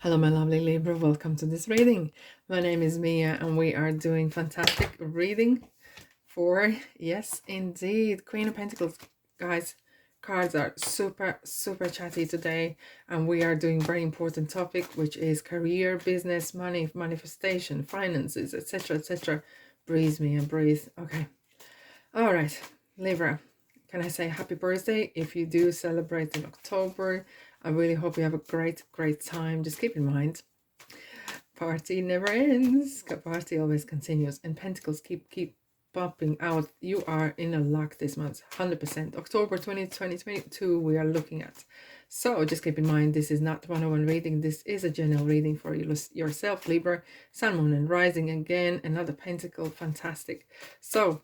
Hello, my lovely Libra. Welcome to this reading. My name is Mia, and we are doing fantastic reading for, yes, indeed, Queen of Pentacles. Guys, cards are super chatty today, and we are doing very important topic, which is career, business, money, manifestation, finances, etc., etc. Breathe, Mia, breathe. Okay. All right, Libra. Can I say happy birthday if you do celebrate in October? I really hope you have a great time. Just keep in mind, party never ends. Party always continues. And pentacles keep popping out. You are in a luck this month, 100%. October 2022 we are looking at. So just keep in mind, this is not one-on-one reading. This is a general reading for yourself, Libra. Sun, Moon, and Rising. Again, another pentacle. Fantastic. So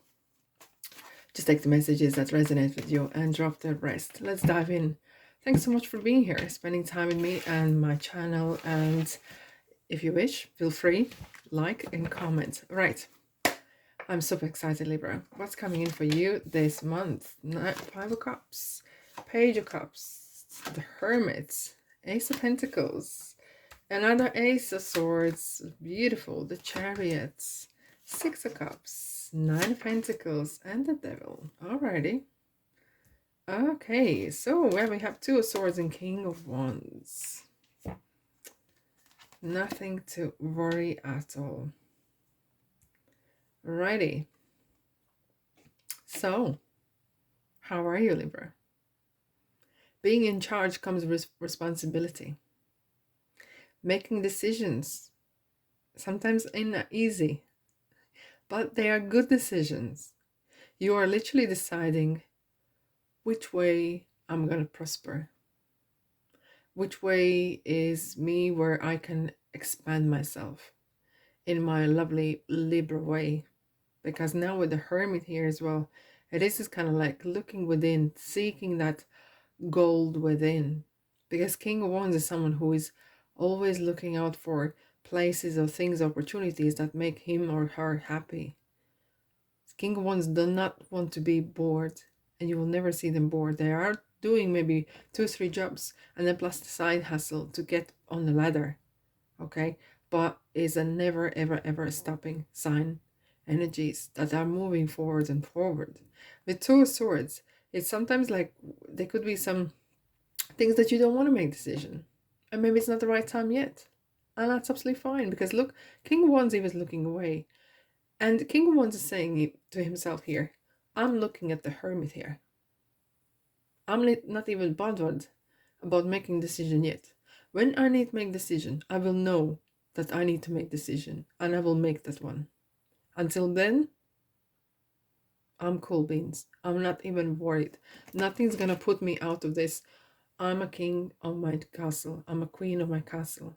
just take the messages that resonate with you and drop the rest. Let's dive in. Thanks so much for being here, spending time with me and my channel. And if you wish, feel free, like and comment. Right. I'm super excited, Libra. What's coming in for you this month? Five of Cups, Page of Cups, the Hermit, Ace of Pentacles, another Ace of Swords, beautiful, the Chariots, Six of Cups, Nine of Pentacles, and the Devil. Alrighty. Okay, so where we have Two of Swords and King of Wands. Nothing to worry at all. Righty. So, how are you, Libra? Being in charge comes with responsibility. Making decisions sometimes ain't not easy, but they are good decisions. You are literally deciding which way I'm going to prosper. Which way is me where I can expand myself in my lovely Libra way. Because now with the Hermit here as well, it is kind of like looking within, seeking that gold within. Because King of Wands is someone who is always looking out for places or things, opportunities that make him or her happy. King of Wands do not want to be bored, and you will never see them bored. They are doing maybe 2-3 jobs and then plus the side hustle to get on the ladder, okay? But it's a never ever stopping sign. Energies that are moving forward and forward. With Two of Swords, it's sometimes like there could be some things that you don't want to make decision, and maybe it's not the right time yet, and that's absolutely fine. Because look, King of Wands, he was looking away, and King of Wands is saying to himself here, I'm looking at the Hermit here. I'm not even bothered about making decision yet. When I need to make decision, I will know that I need to make decision, and I will make that one. Until then, I'm cool beans. I'm not even worried. Nothing's gonna put me out of this. I'm a king of my castle. I'm a queen of my castle.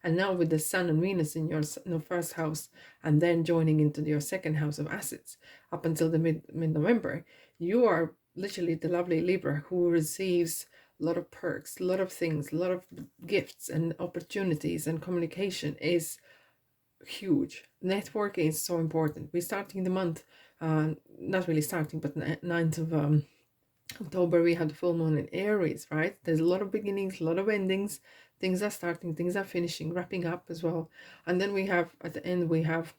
And now with the Sun and Venus in your first house, and then joining into your second house of assets up until the mid-November, you are literally the lovely Libra who receives a lot of perks, a lot of things, a lot of gifts and opportunities, and communication is huge. Networking is so important. We're starting the month, not really starting, but 9th of October, we had the full moon in Aries, right? There's a lot of beginnings, a lot of endings. Things are starting, things are finishing, wrapping up as well. And then we have, at the end, we have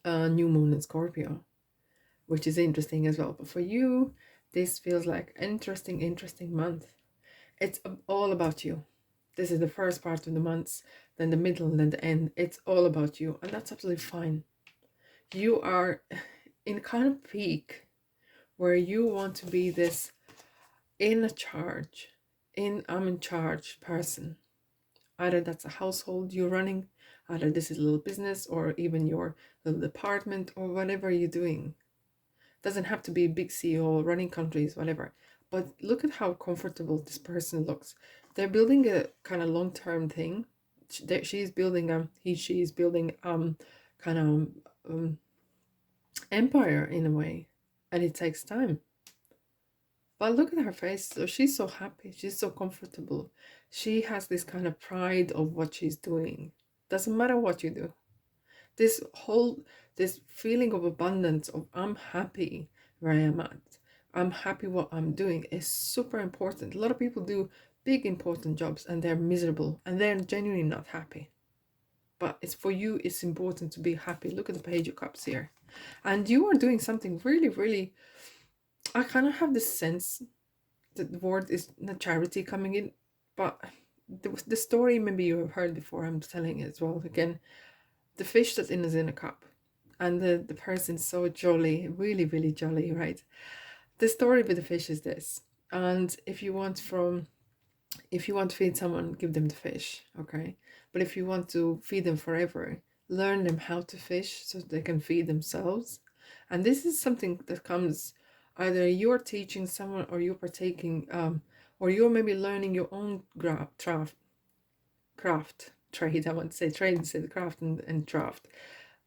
a new moon in Scorpio, which is interesting as well. But for you, this feels like an interesting month. It's all about you. This is the first part of the months, then the middle, then the end. It's all about you, and that's absolutely fine. You are in kind of peak where you want to be this I'm in charge person. Either that's a household you're running, either this is a little business, or even your little department, or whatever you're doing. Doesn't have to be a big CEO running countries, whatever. But look at how comfortable this person looks. They're building a kind of long-term thing. She's building she's building kind of empire in a way, and it takes time. But look at her face. So she's so happy. She's so comfortable. She has this kind of pride of what she's doing. Doesn't matter what you do. This feeling of abundance of I'm happy where I am at. I'm happy what I'm doing is super important. A lot of people do big important jobs and they're miserable and they're genuinely not happy. But it's for you, it's important to be happy. Look at the Page of Cups here. And you are doing something really, really, I kind of have this sense that the word is not charity coming in, but the story maybe you have heard before, I'm telling it as well again. The fish that is in a cup, and the person's so jolly, really, really jolly, right? The story with the fish is this. And if you want to feed someone, give them the fish, okay? But if you want to feed them forever, learn them how to fish so they can feed themselves. And this is something that comes, either you're teaching someone or you're partaking, or you're maybe learning your own craft trade. I want to say trade instead of craft, and craft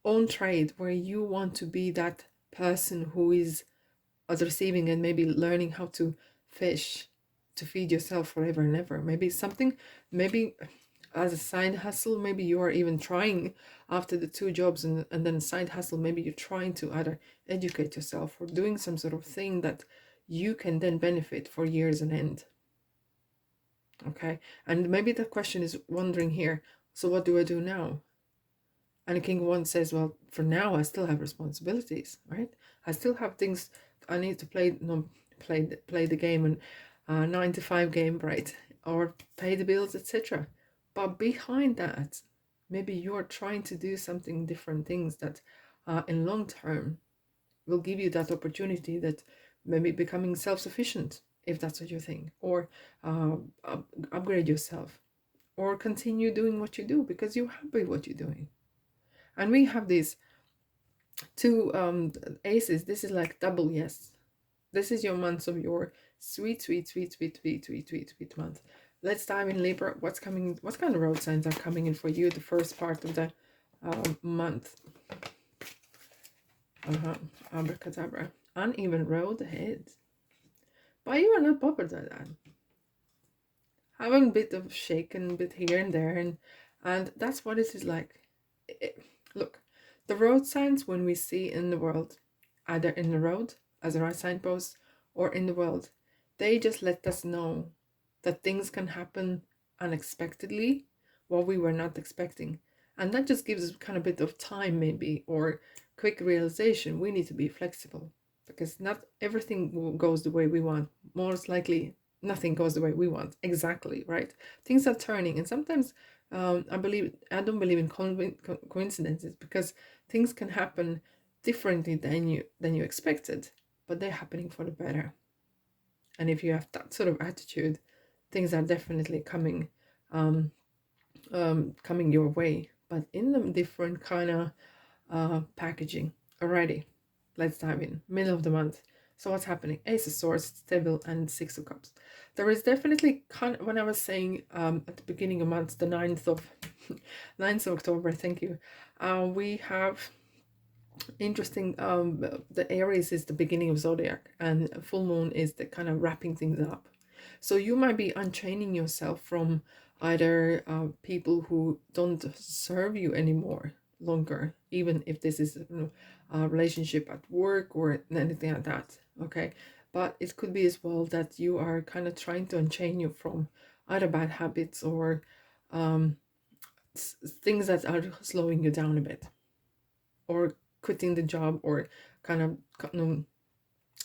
own trade, where you want to be that person who is receiving and maybe learning how to fish to feed yourself forever and ever. Maybe something, maybe as a side hustle, maybe you are even trying after the two jobs and then side hustle, maybe you're trying to either educate yourself or doing some sort of thing that you can then benefit for years on end. Okay, and maybe the question is wondering here, so what do I do now? And the King one says, well, for now I still have responsibilities, right? I still have things I need to play the game, and 9 to 5 game, right? Or pay the bills, etc. But behind that, maybe you're trying to do something different things that in long term will give you that opportunity, that maybe becoming self-sufficient, if that's what you think, or upgrade yourself, or continue doing what you do because you're happy with what you're doing. And we have these two aces. This is like double yes. This is your month of your sweet, sweet, sweet, sweet, sweet, sweet, sweet, sweet month. Let's dive in, Libra. What's coming? What kind of road signs are coming in for you the first part of the month? Abracadabra. Uneven road ahead. But you are not bothered by that. Having a bit of shaken, a bit here and there, and that's what it is like. Look, the road signs when we see in the world, either in the road as a right signpost or in the world, they just let us know that things can happen unexpectedly, what we were not expecting. And that just gives us kind of a bit of time maybe, or quick realization. We need to be flexible because not everything goes the way we want. Most likely nothing goes the way we want exactly, right? Things are turning, and sometimes I don't believe in coincidences, because things can happen differently than you expected, but they're happening for the better. And if you have that sort of attitude, things are definitely coming your way, but in a different kind of packaging. Alrighty, let's dive in. Middle of the month. So what's happening? Ace of Swords, Stable, and Six of Cups. There is definitely, when I was saying at the beginning of the month, the 9th of 9th of October, thank you, we have interesting, the Aries is the beginning of Zodiac, and full moon is the kind of wrapping things up. So you might be unchaining yourself from either people who don't serve you anymore longer, even if this is a relationship at work or anything like that, okay? But it could be as well that you are kind of trying to unchain you from either bad habits or things that are slowing you down a bit, or quitting the job, or kind of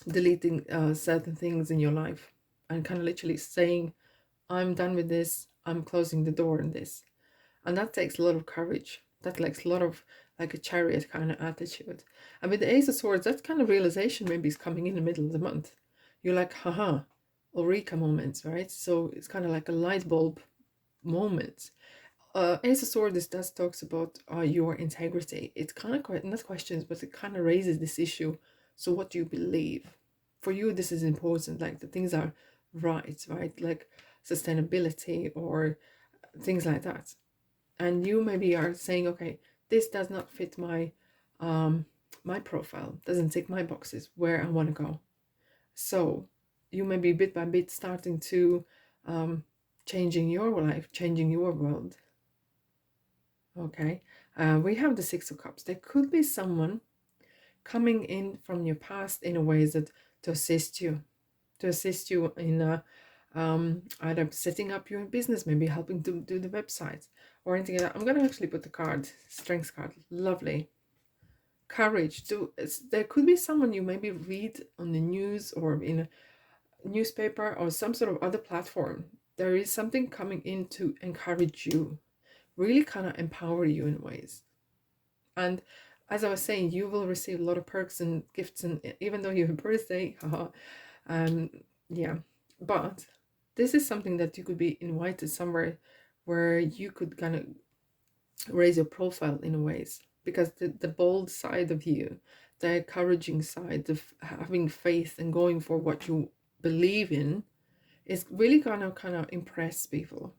deleting certain things in your life, and kind of literally saying, I'm done with this, I'm closing the door on this. And that takes a lot of courage. That takes a lot of, like a chariot kind of attitude. And with the Ace of Swords, that kind of realization maybe is coming in the middle of the month. You're like, haha, eureka moments, right? So it's kind of like a light bulb moment. Ace of Swords does talks about your integrity. It's kind of not questions, but it kind of raises this issue. So what do you believe? For you, this is important. Like the things are right? Like sustainability or things like that. And you maybe are saying, okay, this does not fit my my profile, doesn't tick my boxes where I want to go. So you may be bit by bit starting to changing your life, changing your world. Okay, we have the Six of Cups. There could be someone coming in from your past in a way that to assist you in either setting up your business, maybe helping to do the websites or anything like that. I'm going to actually put the card, strength card, lovely. Courage to, there could be someone you maybe read on the news or in a newspaper or some sort of other platform. There is something coming in to encourage you, really kind of empower you in ways. And as I was saying, you will receive a lot of perks and gifts, and even though you have a birthday, haha, um, yeah. But this is something that you could be invited somewhere where you could kind of raise your profile in ways, because the bold side of you, the encouraging side of having faith and going for what you believe in, is really gonna kind of impress people,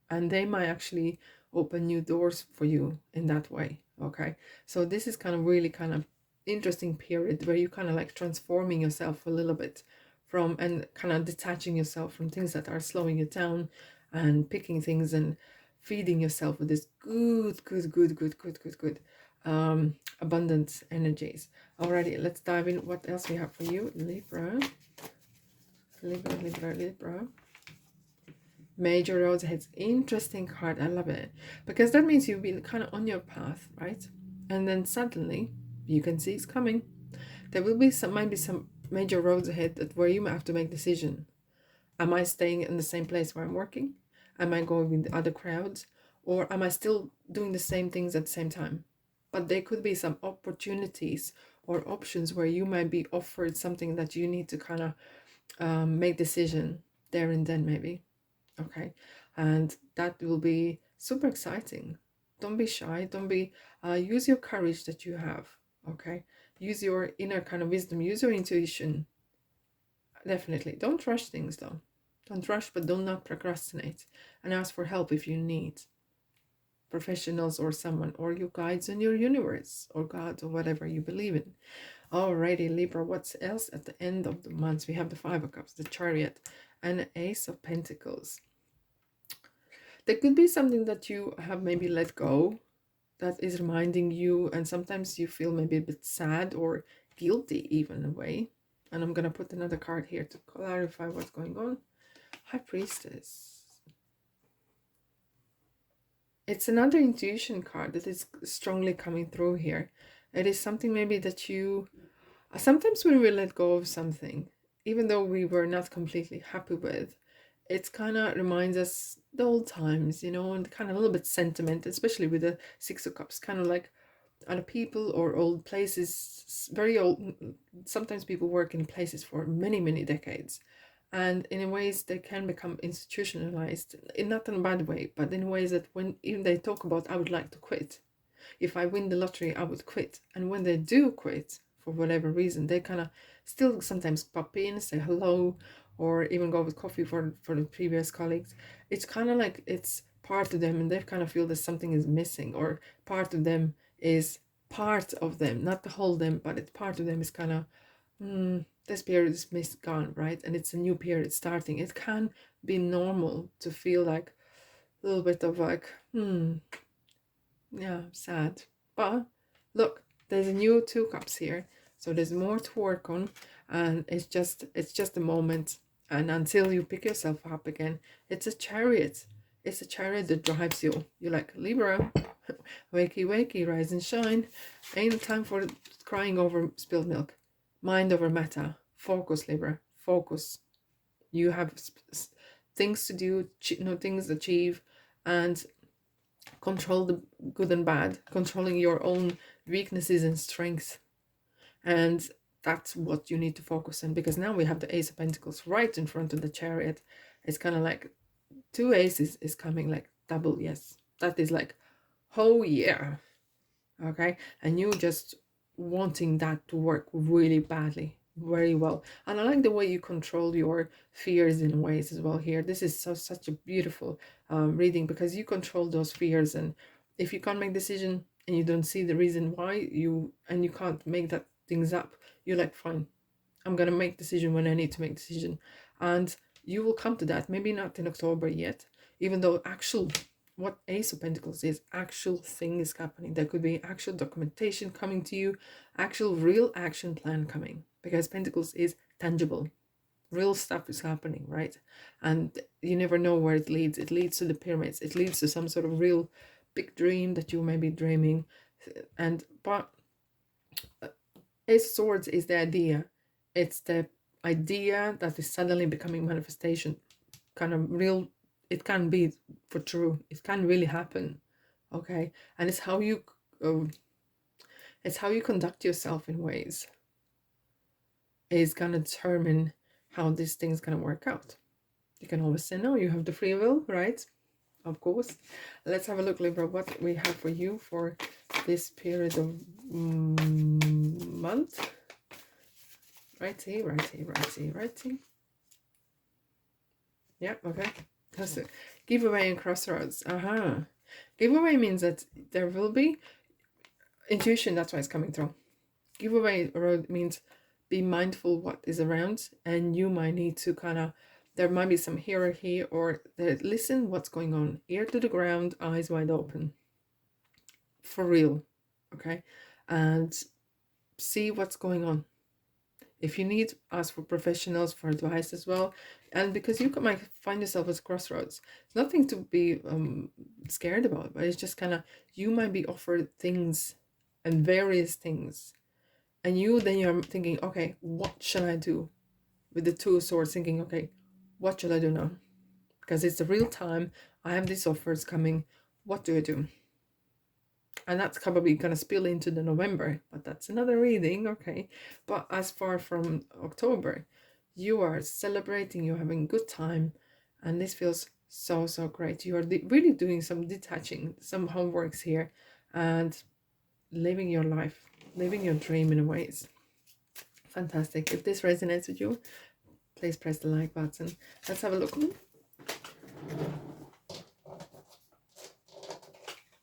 and they might actually open new doors for you in that way. Okay, so this is kind of really kind of interesting period where you kind of like transforming yourself a little bit from, and kind of detaching yourself from things that are slowing you down, and picking things and feeding yourself with this good abundant energies. Alrighty, let's dive in. What else we have for you, Libra? Libra. Major roads ahead. Interesting card. I love it, because that means you've been kind of on your path, right? And then suddenly you can see it's coming. There will be some, might be some major roads ahead that where you might have to make a decision. Am I staying in the same place where I'm working? Am I going with the other crowds? Or am I still doing the same things at the same time? But there could be some opportunities or options where you might be offered something that you need to kind of make decision there and then, maybe. Okay, and that will be super exciting. Don't be shy. Don't be, use your courage that you have. Okay, use your inner kind of wisdom, use your intuition. Definitely don't rush things though. Don't rush, but do not procrastinate, and ask for help if you need professionals or someone, or your guides in your universe or God or whatever you believe in. Alrighty, Libra, what's else at the end of the month? We have the Five of Cups, the Chariot, and the Ace of Pentacles. There could be something that you have maybe let go that is reminding you, and sometimes you feel maybe a bit sad or guilty even in a way. And I'm going to put another card here to clarify what's going on. High Priestess. It's another intuition card that is strongly coming through here. It is something maybe that you, sometimes when we let go of something, even though we were not completely happy with, it's kind of reminds us the old times, you know, and kind of a little bit sentiment, especially with the Six of Cups, kind of like other people or old places, very old. Sometimes people work in places for many, many decades. And in ways they can become institutionalized, in not in a bad way, but in ways that when even they talk about, I would like to quit. If I win the lottery, I would quit. And when they do quit, for whatever reason, they kind of still sometimes pop in, say hello, or even go with coffee for the previous colleagues. It's kind of like it's part of them, and they kind of feel that something is missing, or part of them is part of them, not the whole them, but it's part of them is kind of, this period is gone, right? And it's a new period starting. It can be normal to feel like a little bit of like, yeah, sad. But look, there's a new Two Cups here, so there's more to work on, and it's just a moment. And until you pick yourself up again, it's a chariot. It's a chariot that drives you. You're like, Libra, wakey wakey, rise and shine. Ain't time for crying over spilled milk. Mind over matter. Focus, Libra. Focus. You have things to do, things to achieve, and control the good and bad, controlling your own weaknesses and strengths. And that's what you need to focus on, because now we have the Ace of Pentacles right in front of the Chariot. It's kind of like two aces is coming, like double, yes. That is like, oh yeah. Okay, and you just wanting that to work really badly, very well. And I like the way you control your fears in ways as well here. This is such a beautiful reading, because you control those fears, and if you can't make decision and you don't see the reason why you can't make that things up, you're like, fine, I'm gonna make decision when I need to make decision. And you will come to that, maybe not in October yet, even though actual, what Ace of Pentacles is, actual thing is happening. There could be actual documentation coming to you, actual real action plan coming, because Pentacles is tangible. Real stuff is happening, right? And you never know where it leads. It leads to the pyramids. It leads to some sort of real big dream that you may be dreaming. And but Ace of Swords is the idea. It's the idea that is suddenly becoming manifestation. Kind of real. It can be for true. It can really happen. Okay, and uh, it's how you conduct yourself in ways is gonna determine how this thing's gonna work out. You can always say no. You have the free will, right? Of course. Let's have a look, Libra, what we have for you for this period of month. Righty, righty, righty, righty. Yeah, okay. That's it. Giveaway and crossroads. Giveaway means that there will be intuition, that's why it's coming through. Giveaway road means be mindful what is around, and you might need to kind of, there might be some here or here, or listen what's going on. Ear to the ground, eyes wide open. For real, okay? And see what's going on. If you need, ask for professionals for advice as well. And because you might find yourself at crossroads, it's nothing to be scared about, but it's just kind of, you might be offered things and various things. And you're thinking, okay, what shall I do? With the Two of Swords, thinking, okay, what shall I do now? Because it's the real time. I have these offers coming. What do I do? And that's probably going to spill into the November, but that's another reading, okay? But as far from October, you are celebrating, you're having a good time, and this feels so, so great. You are really doing some detaching, some homeworks here, and living your life, living your dream in a ways. Fantastic. If this resonates with you, please press the like button. Let's have a look.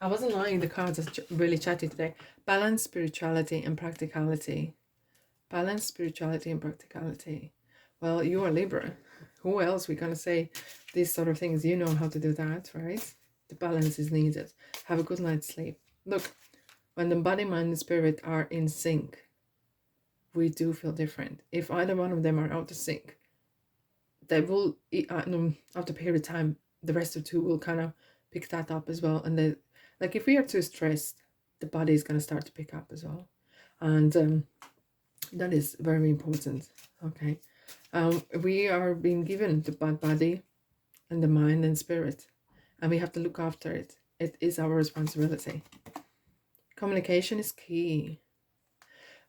I wasn't lying, the cards are really chatty today. Balance, spirituality, and practicality. Balance, spirituality, and practicality. Well, you are Libra. Who else we gonna say these sort of things? You know how to do that, right? The balance is needed. Have a good night's sleep. Look, when the body, mind, and spirit are in sync, we do feel different. If either one of them are out of sync, they will, after a period of time, the rest of two will kind of pick that up as well. And they, like, if we are too stressed, the body is going to start to pick up as well. And that is very important. Okay. We are being given the body and the mind and spirit, and we have to look after it. It is our responsibility. Communication is key.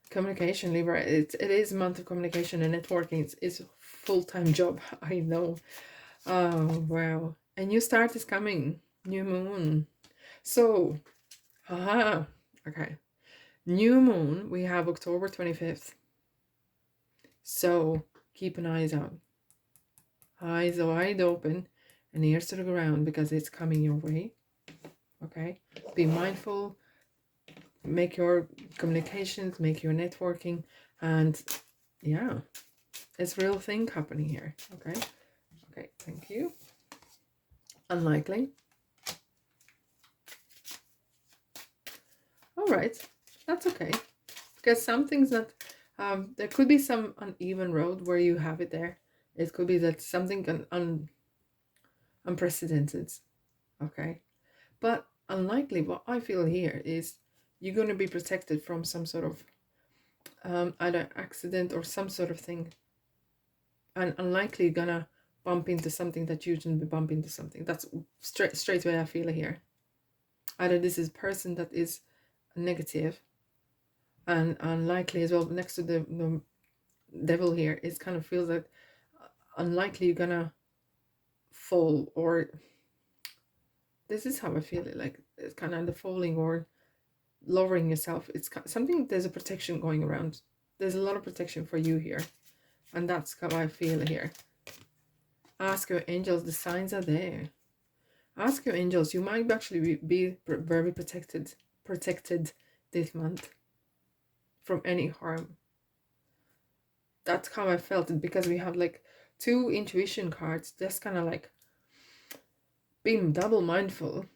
Communication, Libra, it is a month of communication and networking. It's a full-time job, I know. Oh, wow. A new start is coming. New moon. So, okay. New moon, we have October 25th. So, keep an eyes out. Eyes wide open and ears to the ground because it's coming your way. Okay? Be mindful. Make your communications, make your networking, and yeah, it's real thing happening here. Okay, thank you. Unlikely. All right, that's okay, because some things that there could be some uneven road where you have it there. It could be that something unprecedented. Okay, but unlikely. What I feel here is you're going to be protected from some sort of either accident or some sort of thing, and unlikely gonna bump into something that you shouldn't be bumping into something. That's straight away I feel here. Either this is a person that is negative, and unlikely as well. Next to the devil here, it kind of feels that unlikely you're gonna fall, or this is how I feel it. Like it's kind of the falling or lowering yourself. It's something. There's a protection going around. There's a lot of protection for you here, and that's how I feel here. Ask your angels. The signs are there. Ask your angels. You might actually be very protected this month from any harm. That's how I felt it, because we have like two intuition cards, just kind of like being double mindful.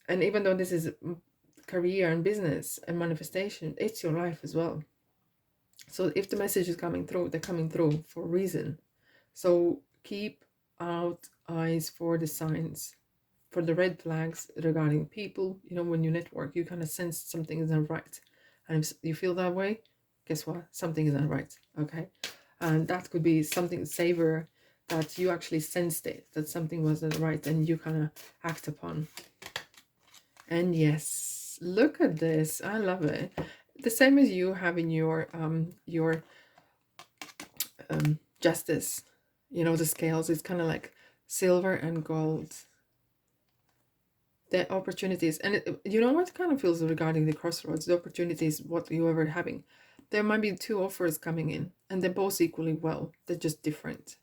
And even though this is career and business and manifestation, it's your life as well. So if the message is coming through, they're coming through for a reason. So keep out eyes for the signs, for the red flags regarding people. You know, when you network, you kind of sense something isn't right. And if you feel that way, guess what? Something isn't right. Okay. And that could be something savor that you actually sensed it, that something wasn't right, and you kind of act upon. And yes, look at this. I love it. The same as you having your justice, you know, the scales. It's kind of like silver and gold. The opportunities, and you know what kind of feels regarding the crossroads, the opportunities, what you ever having. There might be two offers coming in, and they're both equally well. They're just different.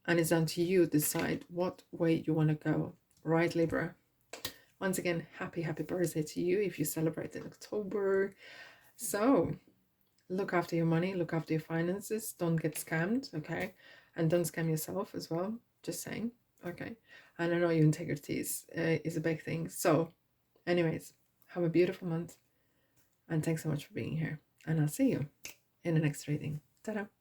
And it's down to you to decide what way you want to go. Right, Libra? Once again, happy birthday to you if you celebrate in October. So look after your money, look after your finances, don't get scammed, okay? And don't scam yourself as well, just saying, okay? And I know your integrity is a big thing. So anyways, have a beautiful month, and thanks so much for being here, and I'll see you in the next reading. Ta-da!